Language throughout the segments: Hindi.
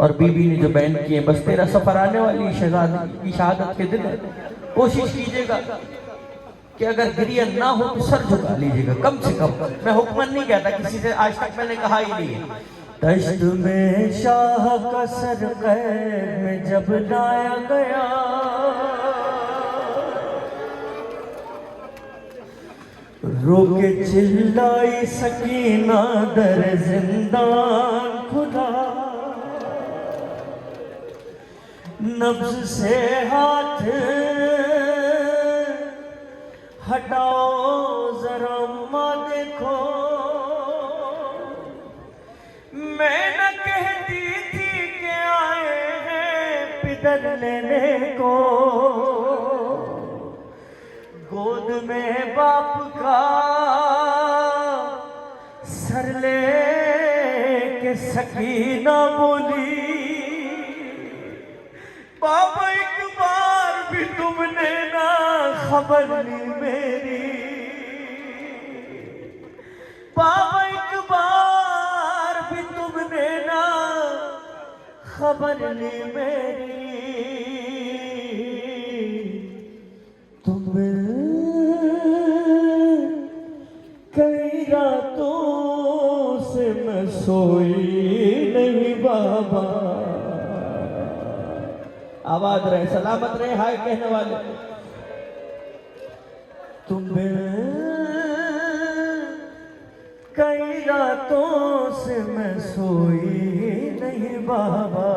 और बीबी ने जो बैन किए, बस तेरा सफर आने वाली शहजादी की शहादत के दिन है। कोशिश कीजिएगा कि अगर गिरियन ना हो तो सर झुका लीजिएगा कम से कम। मैं हुक्मन नहीं कहता, किसी से आज तक मैंने कहा ही नहीं है। दश्त में शाह का सर कैद में जब लाया गया, रोके चिल्लाई सकीना दर जिंदान खुला, नब्ज से हाथ हटाओ जरा माँ देखो, मैं न कहती थी कि आए हैं पिदर लेने को, गोद में बाप का सर ले के सकीना बोली, बाबा एक बार भी तुमने ना खबर ली मेरी, बाबा एक बार भी तुमने ना खबर ली मेरी, तुम कई रातों से मैं सोई नहीं बाबा। आवाज रहे, सलामत रहे हाय कहने वाले। तुम कई रातों से मैं सोई नहीं बाबा,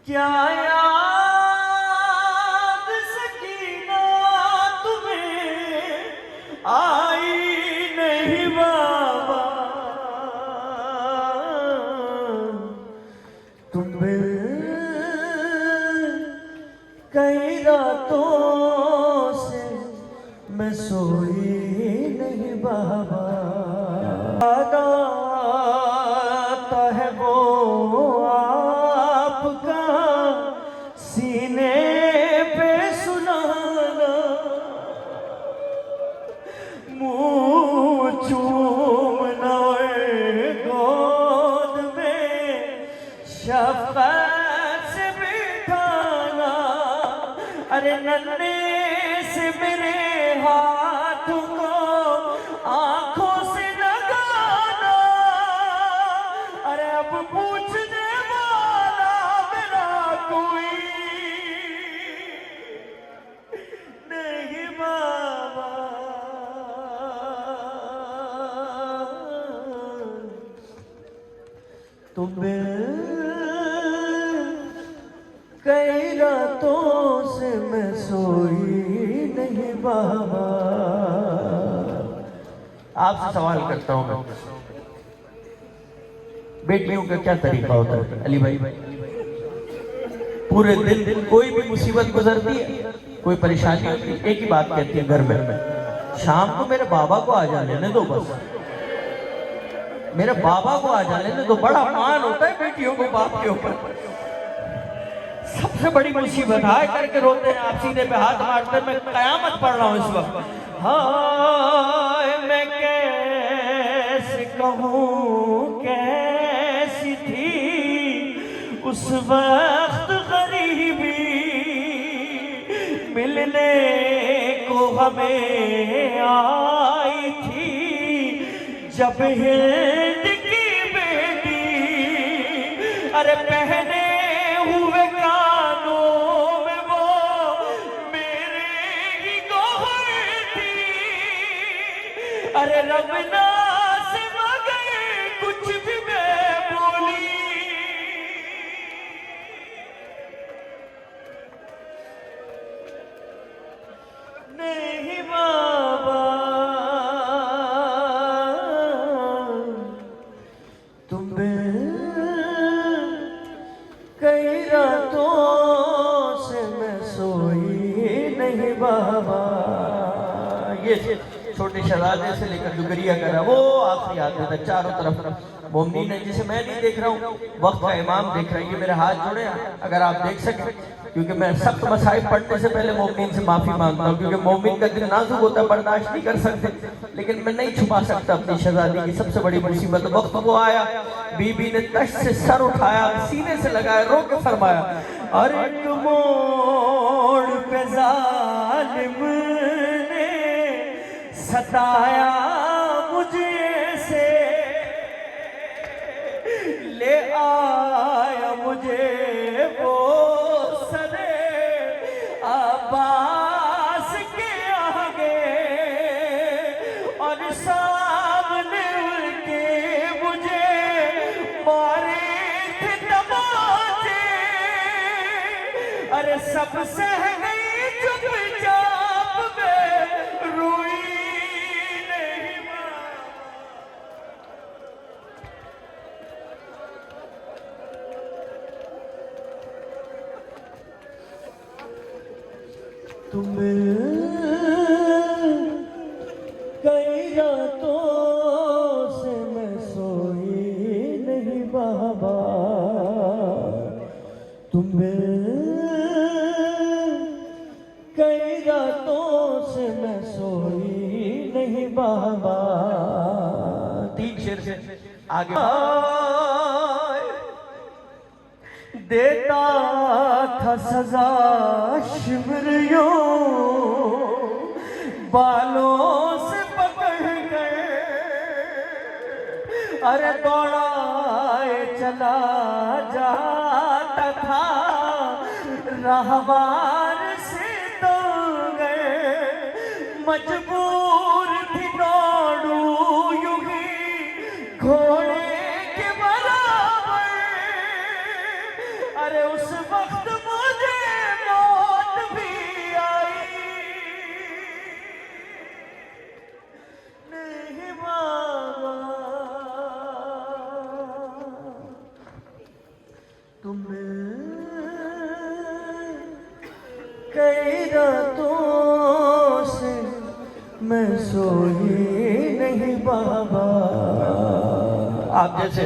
क्या याद सकीना तुम्हें आई नहीं बाबा, तुम कई रातों से मैं सोई नहीं बाबा। आता है वो आपका सीने पे सुनाना, मुँह चूमना गोद में शफ़क़त से बिठाना, अरे नन्हे से मेरे हाथों को आंखों से लगाना, अरे अब पूछने वाला मेरा कोई नहीं बाबा। तुम कई रातों से मैं सोई नहीं बाबा। आपसे सवाल करता हूं मैं, बेटियों का क्या तरीका होता है अली भाई? पूरे दिन कोई भी मुसीबत गुजरती है, कोई परेशानी होती है, एक ही बात कहती है घर में, शाम को मेरे बाबा को आ जा लेने दो, बस मेरे बाबा को आ जा लेने दो। बड़ा मान होता है बेटियों को बाप के ऊपर। सबसे बड़ी मुसीबत हाय करके रोते हैं, आप सीने पे हाथ मारते हैं। मैं कयामत पढ़ रहा हूँ इस वक्त। हाय मैं कैसे कहूँ कैसी थी उस वक्त गरीबी, मिलने को हमें आई थी जब हिंद की बेटी, अरे पहने हुए कानों में वो मेरे ही गोहर थी, अरे रबना से मगर कुछ भी मैं बोली, नहीं बाबा तुम कई रातों से मैं सोई नहीं बाबा। ये छोटे शहजादे से लेकर जो गरिया कर रहा है वो आखिरी आदमी तक चारों तरफ मोमिनीन है, जिसे मैं नहीं देख रहा हूँ, वक्त का इमाम देख रहा है। ये मेरे हाथ जुड़े हैं, अगर आप देख सकें, क्योंकि मैं सख्त मसाइब पढ़ने से पहले मोमिनीन से माफी मांगता हूँ, क्योंकि मोमिन का दिल नाजुक होता है, बर्दाश्त नहीं कर सकते, लेकिन मैं नहीं छुपा सकता अपनी शहजादी की सबसे बड़ी मुसीबत। वक्त वो आया, बीबी ने तश से सर उठाया, सीने से लगाया, रो के फरमाया, अरे मोड़ पे जालिम ने सताया मुझे से, ले आया मुझे वो सरे अब्बास के आगे, और सामने उनके मुझे मारे थे तमाचे, अरे सब सह गई चुपचाप में, रोई नहीं मां। तुम्हें कई रातों से मैं सोई नहीं बाबा, तुम्हें कई रातों से मैं सोई नहीं बाबा। 3 शेर से आगे देता था सजा शिमरियों बालों से पकड़ कर, अरे दौड़ाए चला जाता था रहवार से तो गए, मजबूर थी दौड़ू यूं ही घोड़े के बराबर, अरे उस वक्त मुझे मौत भी आई नहीं बाबा। तुम्हें कई रातों से मैं सोई नहीं बाबा। आप जैसे